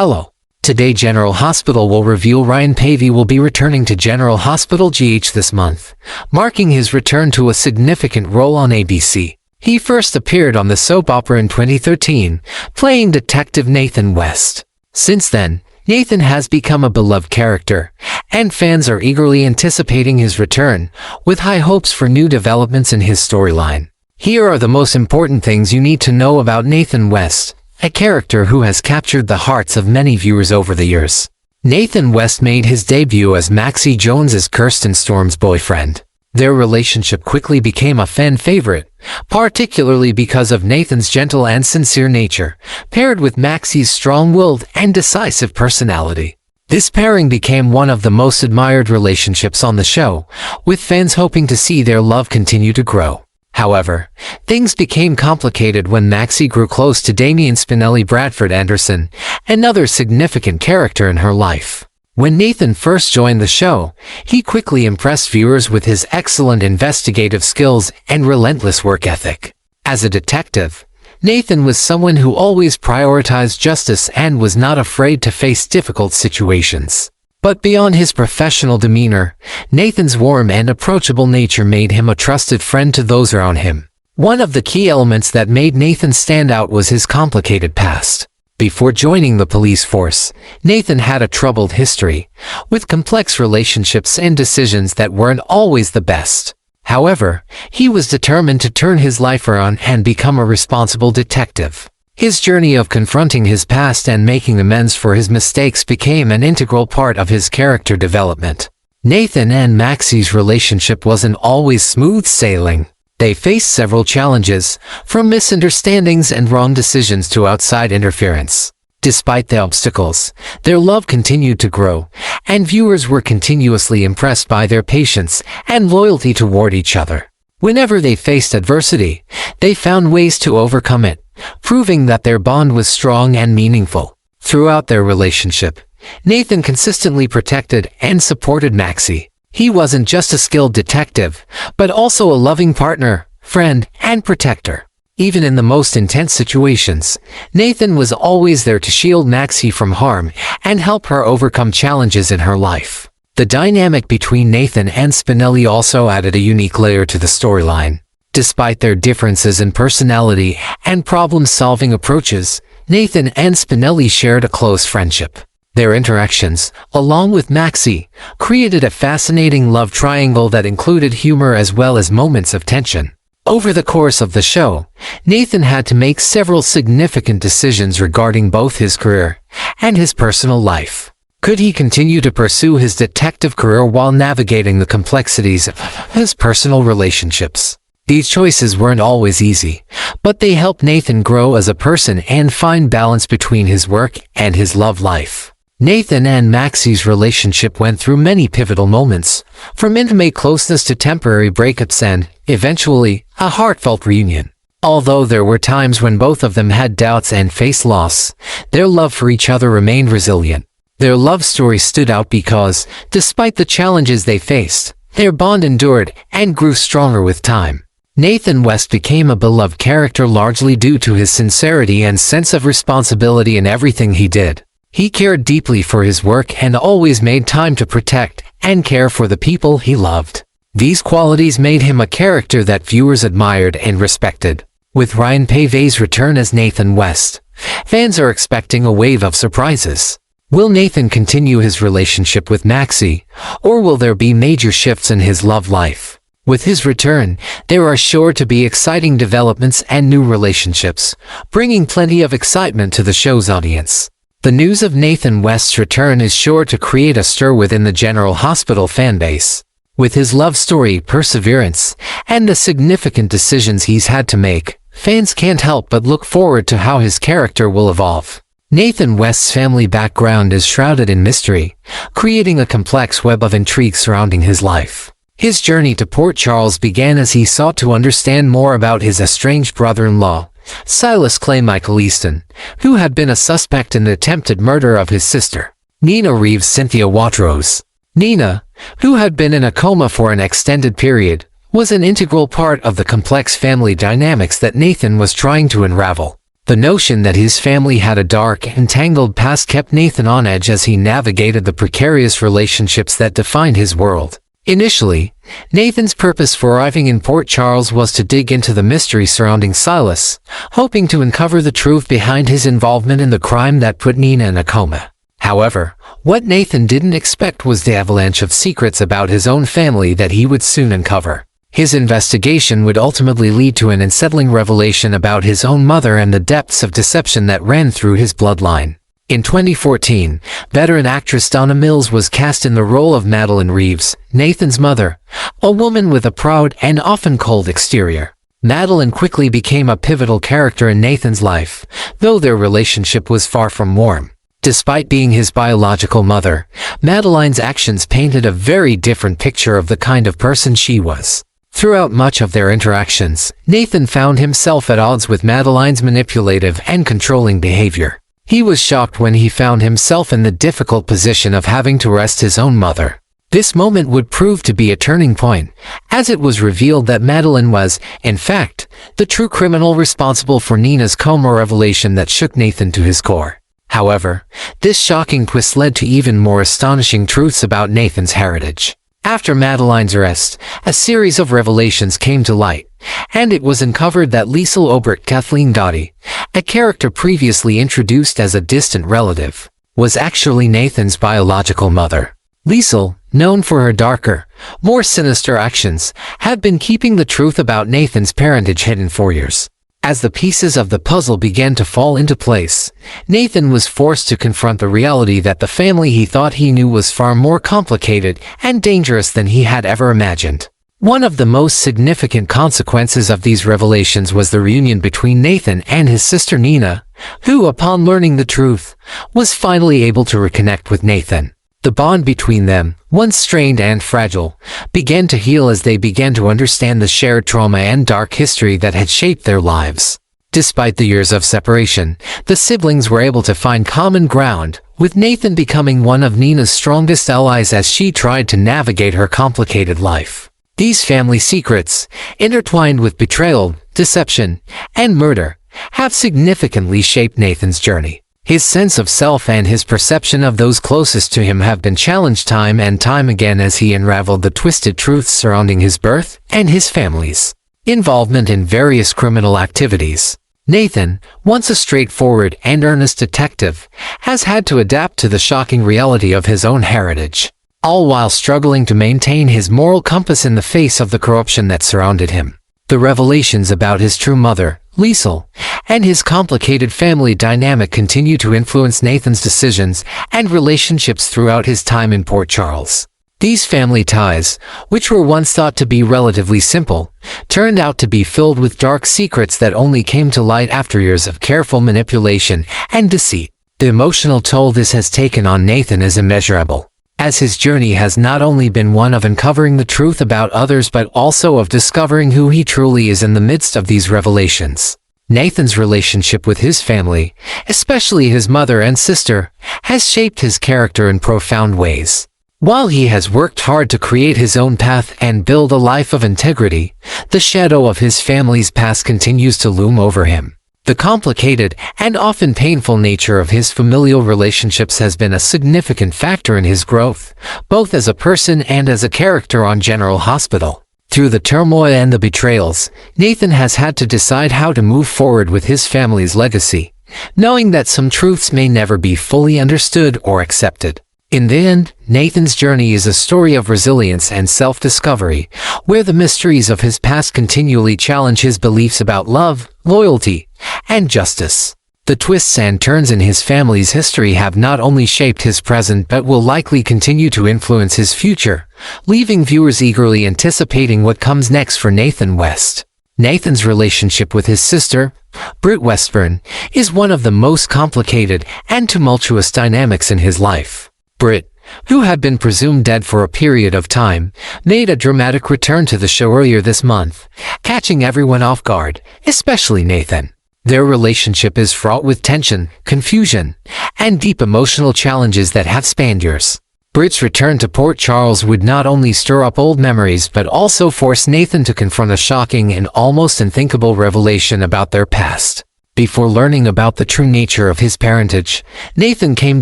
Hello. Today General Hospital will reveal Ryan Pavey will be returning to General Hospital GH this month, marking his return to a significant role on ABC. He first appeared on the soap opera in 2013, playing Detective Nathan West. Since then, Nathan has become a beloved character, and fans are eagerly anticipating his return, with high hopes for new developments in his storyline. Here are the most important things you need to know about Nathan West, a character who has captured the hearts of many viewers over the years. Nathan West made his debut as Maxie Jones's Kirsten Storm's boyfriend. Their relationship quickly became a fan favorite, particularly because of Nathan's gentle and sincere nature, paired with Maxie's strong-willed and decisive personality. This pairing became one of the most admired relationships on the show, with fans hoping to see their love continue to grow. However, things became complicated when Maxie grew close to Damian Spinelli Bradford Anderson, another significant character in her life. When Nathan first joined the show, he quickly impressed viewers with his excellent investigative skills and relentless work ethic. As a detective, Nathan was someone who always prioritized justice and was not afraid to face difficult situations. But beyond his professional demeanor, Nathan's warm and approachable nature made him a trusted friend to those around him. One of the key elements that made Nathan stand out was his complicated past. Before joining the police force, Nathan had a troubled history, with complex relationships and decisions that weren't always the best. However, he was determined to turn his life around and become a responsible detective. His journey of confronting his past and making amends for his mistakes became an integral part of his character development. Nathan and Maxie's relationship wasn't always smooth sailing. They faced several challenges, from misunderstandings and wrong decisions to outside interference. Despite the obstacles, their love continued to grow, and viewers were continuously impressed by their patience and loyalty toward each other. Whenever they faced adversity, they found ways to overcome it, proving that their bond was strong and meaningful. Throughout their relationship, Nathan consistently protected and supported Maxie. He wasn't just a skilled detective, but also a loving partner, friend, and protector. Even in the most intense situations, Nathan was always there to shield Maxie from harm and help her overcome challenges in her life. The dynamic between Nathan and Spinelli also added a unique layer to the storyline. Despite their differences in personality and problem-solving approaches, Nathan and Spinelli shared a close friendship. Their interactions, along with Maxie, created a fascinating love triangle that included humor as well as moments of tension. Over the course of the show, Nathan had to make several significant decisions regarding both his career and his personal life. Could he continue to pursue his detective career while navigating the complexities of his personal relationships? These choices weren't always easy, but they helped Nathan grow as a person and find balance between his work and his love life. Nathan and Maxie's relationship went through many pivotal moments, from intimate closeness to temporary breakups and, eventually, a heartfelt reunion. Although there were times when both of them had doubts and faced loss, their love for each other remained resilient. Their love story stood out because, despite the challenges they faced, their bond endured and grew stronger with time. Nathan West became a beloved character largely due to his sincerity and sense of responsibility in everything he did. He cared deeply for his work and always made time to protect and care for the people he loved. These qualities made him a character that viewers admired and respected. With Ryan Pavey's return as Nathan West, fans are expecting a wave of surprises. Will Nathan continue his relationship with Maxie, or will there be major shifts in his love life? With his return, there are sure to be exciting developments and new relationships, bringing plenty of excitement to the show's audience. The news of Nathan West's return is sure to create a stir within the General Hospital fanbase. With his love story, perseverance, and the significant decisions he's had to make, fans can't help but look forward to how his character will evolve. Nathan West's family background is shrouded in mystery, creating a complex web of intrigue surrounding his life. His journey to Port Charles began as he sought to understand more about his estranged brother-in-law, Silas Clay Michael Easton, who had been a suspect in the attempted murder of his sister, Nina Reeves Cynthia Watrous. Nina, who had been in a coma for an extended period, was an integral part of the complex family dynamics that Nathan was trying to unravel. The notion that his family had a dark and tangled past kept Nathan on edge as he navigated the precarious relationships that defined his world. Initially, Nathan's purpose for arriving in Port Charles was to dig into the mystery surrounding Silas, hoping to uncover the truth behind his involvement in the crime that put Nina in a coma. However, what Nathan didn't expect was the avalanche of secrets about his own family that he would soon uncover. His investigation would ultimately lead to an unsettling revelation about his own mother and the depths of deception that ran through his bloodline. In 2014, veteran actress Donna Mills was cast in the role of Madeline Reeves, Nathan's mother, a woman with a proud and often cold exterior. Madeline quickly became a pivotal character in Nathan's life, though their relationship was far from warm. Despite being his biological mother, Madeline's actions painted a very different picture of the kind of person she was. Throughout much of their interactions, Nathan found himself at odds with Madeline's manipulative and controlling behavior. He was shocked when he found himself in the difficult position of having to arrest his own mother. This moment would prove to be a turning point, as it was revealed that Madeline was, in fact, the true criminal responsible for Nina's coma, revelation that shook Nathan to his core. However, this shocking twist led to even more astonishing truths about Nathan's heritage. After Madeline's arrest, a series of revelations came to light, and it was uncovered that Liesl Obert Kathleen Dottie, a character previously introduced as a distant relative, was actually Nathan's biological mother. Liesl, known for her darker, more sinister actions, had been keeping the truth about Nathan's parentage hidden for years. As the pieces of the puzzle began to fall into place, Nathan was forced to confront the reality that the family he thought he knew was far more complicated and dangerous than he had ever imagined. One of the most significant consequences of these revelations was the reunion between Nathan and his sister Nina, who, upon learning the truth, was finally able to reconnect with Nathan. The bond between them, once strained and fragile, began to heal as they began to understand the shared trauma and dark history that had shaped their lives. Despite the years of separation, the siblings were able to find common ground, with Nathan becoming one of Nina's strongest allies as she tried to navigate her complicated life. These family secrets, intertwined with betrayal, deception, and murder, have significantly shaped Nathan's journey. His sense of self and his perception of those closest to him have been challenged time and time again as he unraveled the twisted truths surrounding his birth and his family's involvement in various criminal activities. Nathan, once a straightforward and earnest detective, has had to adapt to the shocking reality of his own heritage, all while struggling to maintain his moral compass in the face of the corruption that surrounded him. The revelations about his true mother, Liesl, and his complicated family dynamic continue to influence Nathan's decisions and relationships throughout his time in Port Charles. These family ties, which were once thought to be relatively simple, turned out to be filled with dark secrets that only came to light after years of careful manipulation and deceit. The emotional toll this has taken on Nathan is immeasurable, as his journey has not only been one of uncovering the truth about others but also of discovering who he truly is in the midst of these revelations. Nathan's relationship with his family, especially his mother and sister, has shaped his character in profound ways. While he has worked hard to create his own path and build a life of integrity, the shadow of his family's past continues to loom over him. The complicated and often painful nature of his familial relationships has been a significant factor in his growth, both as a person and as a character on General Hospital. Through the turmoil and the betrayals, Nathan has had to decide how to move forward with his family's legacy, knowing that some truths may never be fully understood or accepted. In the end, Nathan's journey is a story of resilience and self-discovery, where the mysteries of his past continually challenge his beliefs about love, loyalty, and justice. The twists and turns in his family's history have not only shaped his present but will likely continue to influence his future, leaving viewers eagerly anticipating what comes next for Nathan West. Nathan's relationship with his sister, Britt Westburn, is one of the most complicated and tumultuous dynamics in his life. Britt, who had been presumed dead for a period of time, made a dramatic return to the show earlier this month, catching everyone off guard, especially Nathan. Their relationship is fraught with tension, confusion, and deep emotional challenges that have spanned years. Britt's return to Port Charles would not only stir up old memories but also force Nathan to confront a shocking and almost unthinkable revelation about their past. Before learning about the true nature of his parentage, Nathan came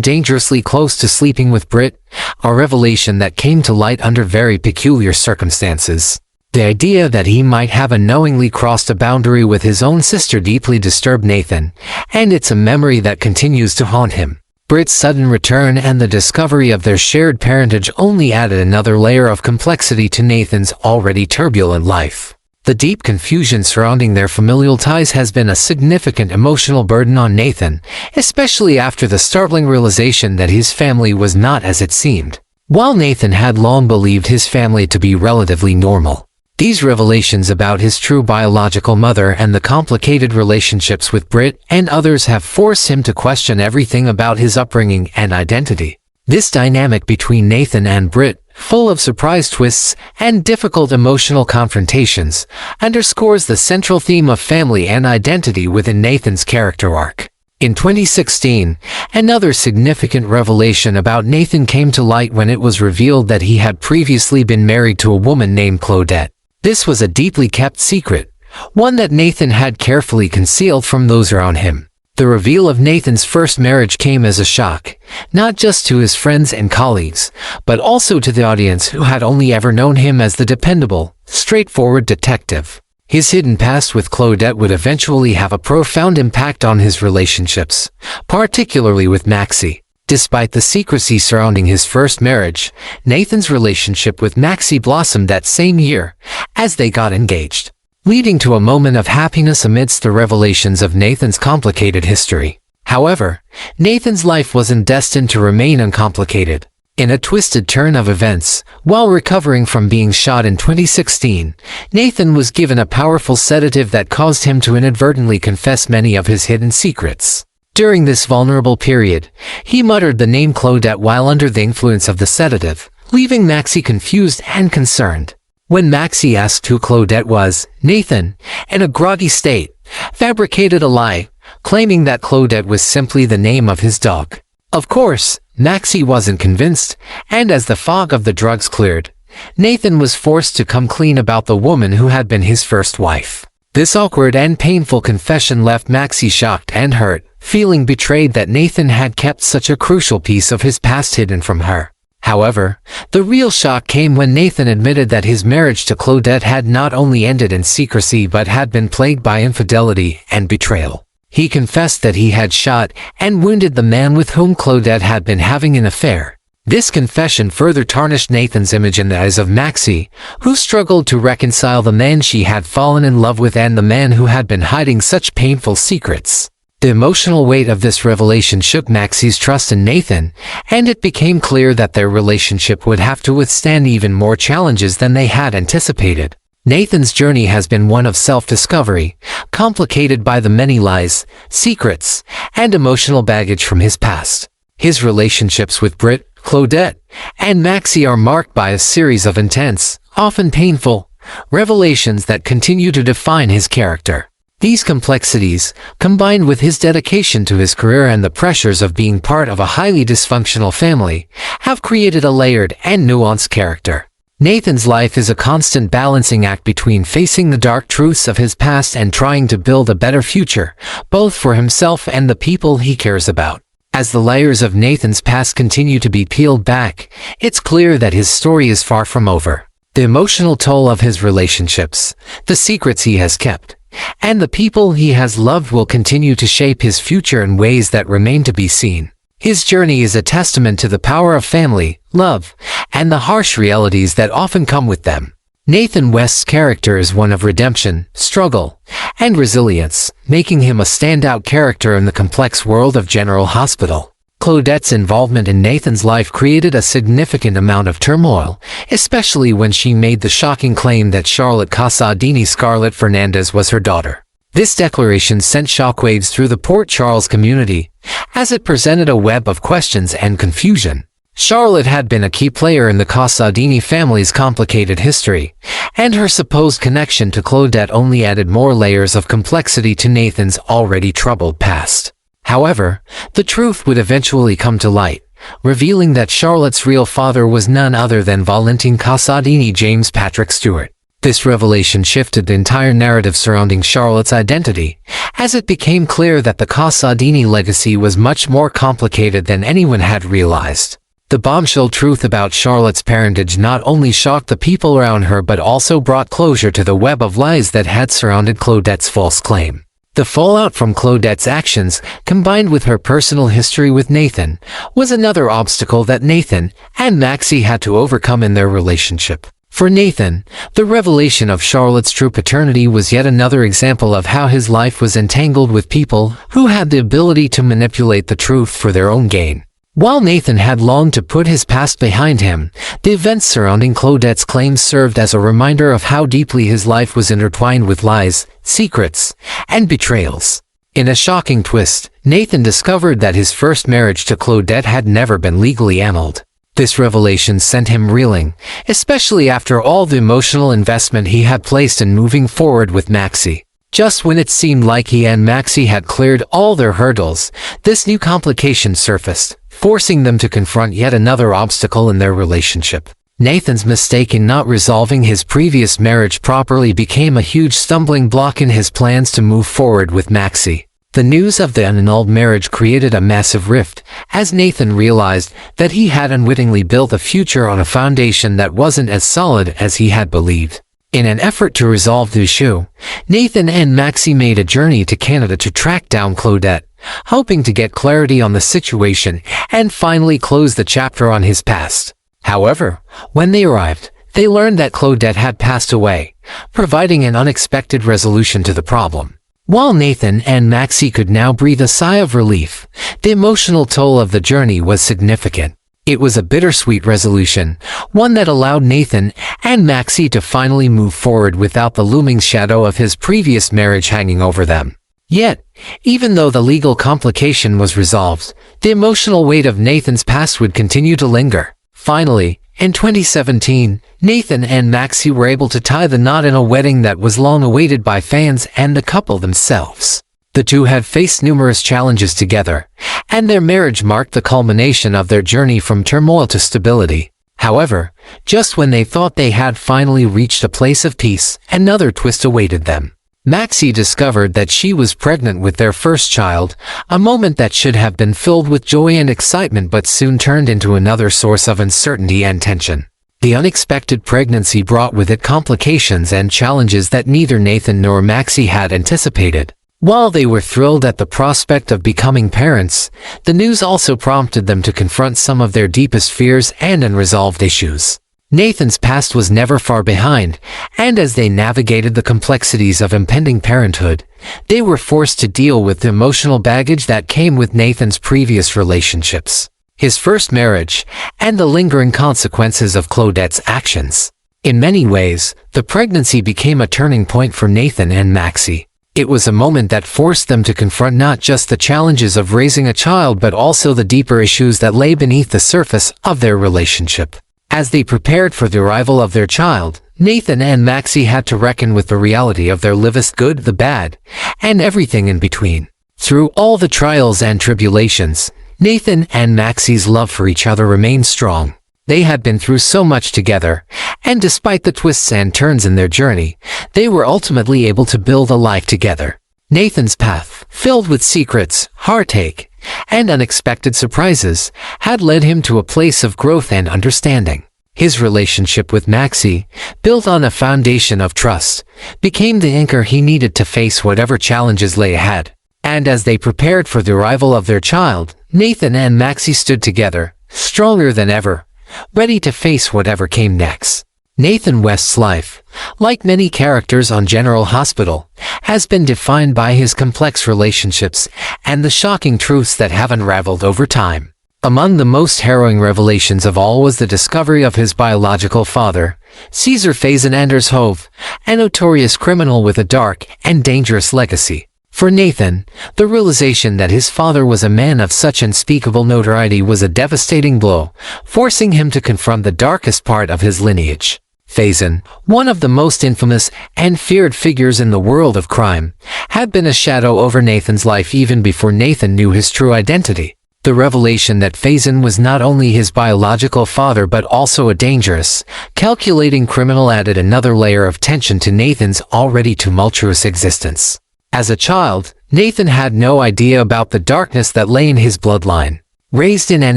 dangerously close to sleeping with Britt, a revelation that came to light under very peculiar circumstances. The idea that he might have unknowingly crossed a boundary with his own sister deeply disturbed Nathan, and it's a memory that continues to haunt him. Britt's sudden return and the discovery of their shared parentage only added another layer of complexity to Nathan's already turbulent life. The deep confusion surrounding their familial ties has been a significant emotional burden on Nathan, especially after the startling realization that his family was not as it seemed. While Nathan had long believed his family to be relatively normal, these revelations about his true biological mother and the complicated relationships with Britt and others have forced him to question everything about his upbringing and identity. This dynamic between Nathan and Britt, full of surprise twists and difficult emotional confrontations, underscores the central theme of family and identity within Nathan's character arc. In 2016, another significant revelation about Nathan came to light when it was revealed that he had previously been married to a woman named Claudette. This was a deeply kept secret, one that Nathan had carefully concealed from those around him. The reveal of Nathan's first marriage came as a shock, not just to his friends and colleagues, but also to the audience who had only ever known him as the dependable, straightforward detective. His hidden past with Claudette would eventually have a profound impact on his relationships, particularly with Maxie. Despite the secrecy surrounding his first marriage, Nathan's relationship with Maxie blossomed that same year, as they got engaged, leading to a moment of happiness amidst the revelations of Nathan's complicated history. However, Nathan's life wasn't destined to remain uncomplicated. In a twisted turn of events, while recovering from being shot in 2016, Nathan was given a powerful sedative that caused him to inadvertently confess many of his hidden secrets. During this vulnerable period, he muttered the name Claudette while under the influence of the sedative, leaving Maxie confused and concerned. When Maxie asked who Claudette was, Nathan, in a groggy state, fabricated a lie, claiming that Claudette was simply the name of his dog. Of course, Maxie wasn't convinced, and as the fog of the drugs cleared, Nathan was forced to come clean about the woman who had been his first wife. This awkward and painful confession left Maxie shocked and hurt, feeling betrayed that Nathan had kept such a crucial piece of his past hidden from her. However, the real shock came when Nathan admitted that his marriage to Claudette had not only ended in secrecy but had been plagued by infidelity and betrayal. He confessed that he had shot and wounded the man with whom Claudette had been having an affair. This confession further tarnished Nathan's image in the eyes of Maxie, who struggled to reconcile the man she had fallen in love with and the man who had been hiding such painful secrets. The emotional weight of this revelation shook Maxie's trust in Nathan, and it became clear that their relationship would have to withstand even more challenges than they had anticipated. Nathan's journey has been one of self-discovery, complicated by the many lies, secrets, and emotional baggage from his past. His relationships with Britt, Claudette, and Maxie are marked by a series of intense, often painful, revelations that continue to define his character. These complexities, combined with his dedication to his career and the pressures of being part of a highly dysfunctional family, have created a layered and nuanced character. Nathan's life is a constant balancing act between facing the dark truths of his past and trying to build a better future, both for himself and the people he cares about. As the layers of Nathan's past continue to be peeled back, it's clear that his story is far from over. The emotional toll of his relationships, the secrets he has kept, and the people he has loved will continue to shape his future in ways that remain to be seen. His journey is a testament to the power of family, love, and the harsh realities that often come with them. Nathan West's character is one of redemption, struggle, and resilience, making him a standout character in the complex world of General Hospital. Claudette's involvement in Nathan's life created a significant amount of turmoil, especially when she made the shocking claim that Charlotte Casadini Scarlett Fernandez was her daughter. This declaration sent shockwaves through the Port Charles community, as it presented a web of questions and confusion. Charlotte had been a key player in the Casadini family's complicated history, and her supposed connection to Claudette only added more layers of complexity to Nathan's already troubled past. However, the truth would eventually come to light, revealing that Charlotte's real father was none other than Valentin Casadini James Patrick Stewart. This revelation shifted the entire narrative surrounding Charlotte's identity, as it became clear that the Casadini legacy was much more complicated than anyone had realized. The bombshell truth about Charlotte's parentage not only shocked the people around her but also brought closure to the web of lies that had surrounded Claudette's false claim. The fallout from Claudette's actions, combined with her personal history with Nathan, was another obstacle that Nathan and Maxie had to overcome in their relationship. For Nathan, the revelation of Charlotte's true paternity was yet another example of how his life was entangled with people who had the ability to manipulate the truth for their own gain. While Nathan had longed to put his past behind him, the events surrounding Claudette's claims served as a reminder of how deeply his life was intertwined with lies, secrets, and betrayals. In a shocking twist, Nathan discovered that his first marriage to Claudette had never been legally annulled. This revelation sent him reeling, especially after all the emotional investment he had placed in moving forward with Maxie. Just when it seemed like he and Maxie had cleared all their hurdles, this new complication surfaced, forcing them to confront yet another obstacle in their relationship. Nathan's mistake in not resolving his previous marriage properly became a huge stumbling block in his plans to move forward with Maxie. The news of the annulled marriage created a massive rift, as Nathan realized that he had unwittingly built a future on a foundation that wasn't as solid as he had believed. In an effort to resolve the issue, Nathan and Maxie made a journey to Canada to track down Claudette, hoping to get clarity on the situation and finally close the chapter on his past. However, when they arrived, they learned that Claudette had passed away, providing an unexpected resolution to the problem. While Nathan and Maxie could now breathe a sigh of relief, the emotional toll of the journey was significant. It was a bittersweet resolution, one that allowed Nathan and Maxie to finally move forward without the looming shadow of his previous marriage hanging over them. Yet, even though the legal complication was resolved, the emotional weight of Nathan's past would continue to linger. Finally, in 2017, Nathan and Maxie were able to tie the knot in a wedding that was long awaited by fans and the couple themselves. The two had faced numerous challenges together, and their marriage marked the culmination of their journey from turmoil to stability. However, just when they thought they had finally reached a place of peace, another twist awaited them. Maxie discovered that she was pregnant with their first child, a moment that should have been filled with joy and excitement but soon turned into another source of uncertainty and tension. The unexpected pregnancy brought with it complications and challenges that neither Nathan nor Maxie had anticipated. While they were thrilled at the prospect of becoming parents, the news also prompted them to confront some of their deepest fears and unresolved issues. Nathan's past was never far behind, and as they navigated the complexities of impending parenthood, they were forced to deal with the emotional baggage that came with Nathan's previous relationships, his first marriage, and the lingering consequences of Claudette's actions. In many ways, the pregnancy became a turning point for Nathan and Maxie. It was a moment that forced them to confront not just the challenges of raising a child but also the deeper issues that lay beneath the surface of their relationship. As they prepared for the arrival of their child, Nathan and Maxie had to reckon with the reality of their lives, good, the bad, and everything in between. Through all the trials and tribulations, Nathan and Maxie's love for each other remained strong. They had been through so much together, and despite the twists and turns in their journey, they were ultimately able to build a life together. Nathan's path, filled with secrets, heartache, and unexpected surprises, had led him to a place of growth and understanding. His relationship with Maxie, built on a foundation of trust, became the anchor he needed to face whatever challenges lay ahead. And as they prepared for the arrival of their child, Nathan and Maxie stood together, stronger than ever, ready to face whatever came next. Nathan West's life, like many characters on General Hospital, has been defined by his complex relationships and the shocking truths that have unraveled over time. Among the most harrowing revelations of all was the discovery of his biological father, Caesar Faison Anders Hove, a notorious criminal with a dark and dangerous legacy. For Nathan, the realization that his father was a man of such unspeakable notoriety was a devastating blow, forcing him to confront the darkest part of his lineage. Faison, one of the most infamous and feared figures in the world of crime, had been a shadow over Nathan's life even before Nathan knew his true identity. The revelation that Faison was not only his biological father but also a dangerous, calculating criminal added another layer of tension to Nathan's already tumultuous existence. As a child, Nathan had no idea about the darkness that lay in his bloodline. Raised in an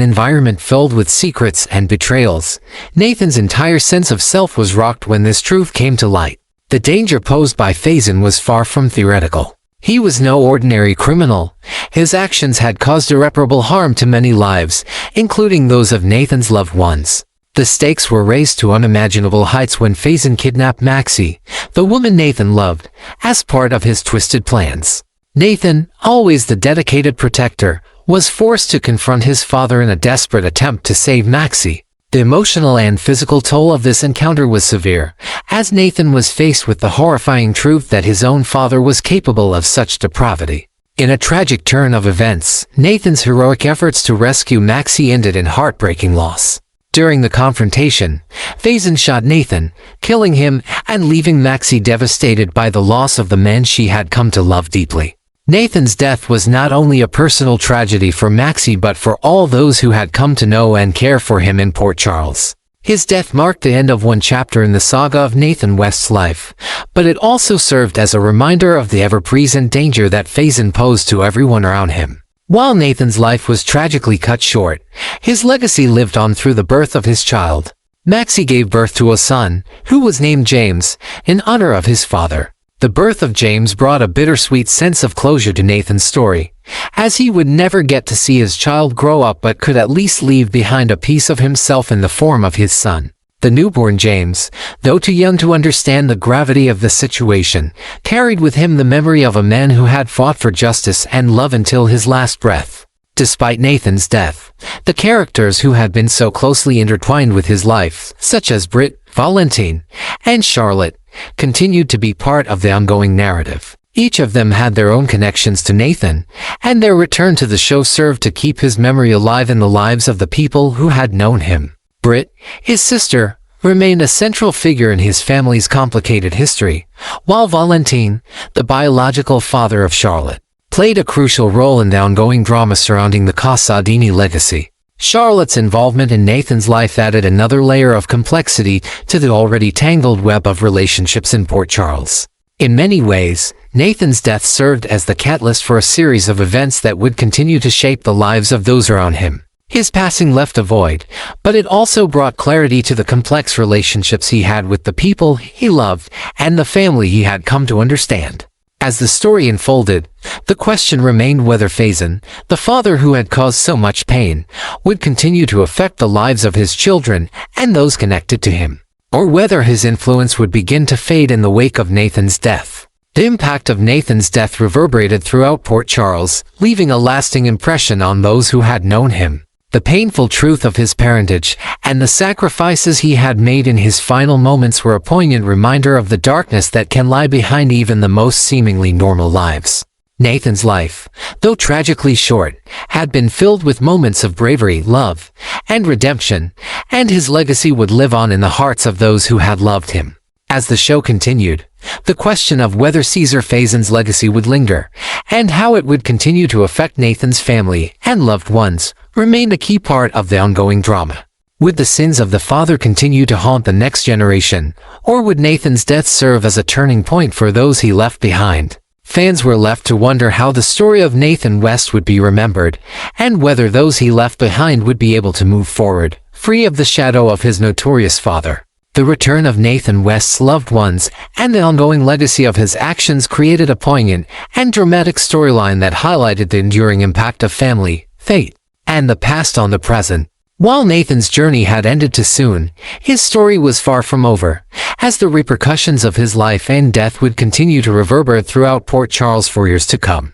environment filled with secrets and betrayals, Nathan's entire sense of self was rocked when this truth came to light. The danger posed by Faison was far from theoretical. He was no ordinary criminal. His actions had caused irreparable harm to many lives, including those of Nathan's loved ones. The stakes were raised to unimaginable heights when Faison kidnapped Maxie, the woman Nathan loved, as part of his twisted plans. Nathan, always the dedicated protector, was forced to confront his father in a desperate attempt to save Maxie. The emotional and physical toll of this encounter was severe, as Nathan was faced with the horrifying truth that his own father was capable of such depravity. In a tragic turn of events, Nathan's heroic efforts to rescue Maxie ended in heartbreaking loss. During the confrontation, Faison shot Nathan, killing him and leaving Maxie devastated by the loss of the man she had come to love deeply. Nathan's death was not only a personal tragedy for Maxie but for all those who had come to know and care for him in Port Charles. His death marked the end of one chapter in the saga of Nathan West's life, but it also served as a reminder of the ever-present danger that Faison posed to everyone around him. While Nathan's life was tragically cut short, his legacy lived on through the birth of his child. Maxie gave birth to a son, who was named James, in honor of his father. The birth of James brought a bittersweet sense of closure to Nathan's story, as he would never get to see his child grow up but could at least leave behind a piece of himself in the form of his son. The newborn James, though too young to understand the gravity of the situation, carried with him the memory of a man who had fought for justice and love until his last breath. Despite Nathan's death, the characters who had been so closely intertwined with his life, such as Britt, Valentine, and Charlotte, continued to be part of the ongoing narrative. Each of them had their own connections to Nathan, and their return to the show served to keep his memory alive in the lives of the people who had known him. Britt, his sister, remained a central figure in his family's complicated history, while Valentine, the biological father of Charlotte, played a crucial role in the ongoing drama surrounding the Casadini legacy. Charlotte's involvement in Nathan's life added another layer of complexity to the already tangled web of relationships in Port Charles. In many ways, Nathan's death served as the catalyst for a series of events that would continue to shape the lives of those around him. His passing left a void, but it also brought clarity to the complex relationships he had with the people he loved and the family he had come to understand. As the story unfolded, the question remained whether Faison, the father who had caused so much pain, would continue to affect the lives of his children and those connected to him, or whether his influence would begin to fade in the wake of Nathan's death. The impact of Nathan's death reverberated throughout Port Charles, leaving a lasting impression on those who had known him. The painful truth of his parentage and the sacrifices he had made in his final moments were a poignant reminder of the darkness that can lie behind even the most seemingly normal lives. Nathan's life, though tragically short, had been filled with moments of bravery, love, and redemption, and his legacy would live on in the hearts of those who had loved him. As the show continued, the question of whether Caesar Faison's legacy would linger, and how it would continue to affect Nathan's family and loved ones, remained a key part of the ongoing drama. Would the sins of the father continue to haunt the next generation, or would Nathan's death serve as a turning point for those he left behind? Fans were left to wonder how the story of Nathan West would be remembered, and whether those he left behind would be able to move forward, free of the shadow of his notorious father. The return of Nathan West's loved ones and the ongoing legacy of his actions created a poignant and dramatic storyline that highlighted the enduring impact of family, fate, and the past on the present. While Nathan's journey had ended too soon, his story was far from over, as the repercussions of his life and death would continue to reverberate throughout Port Charles for years to come.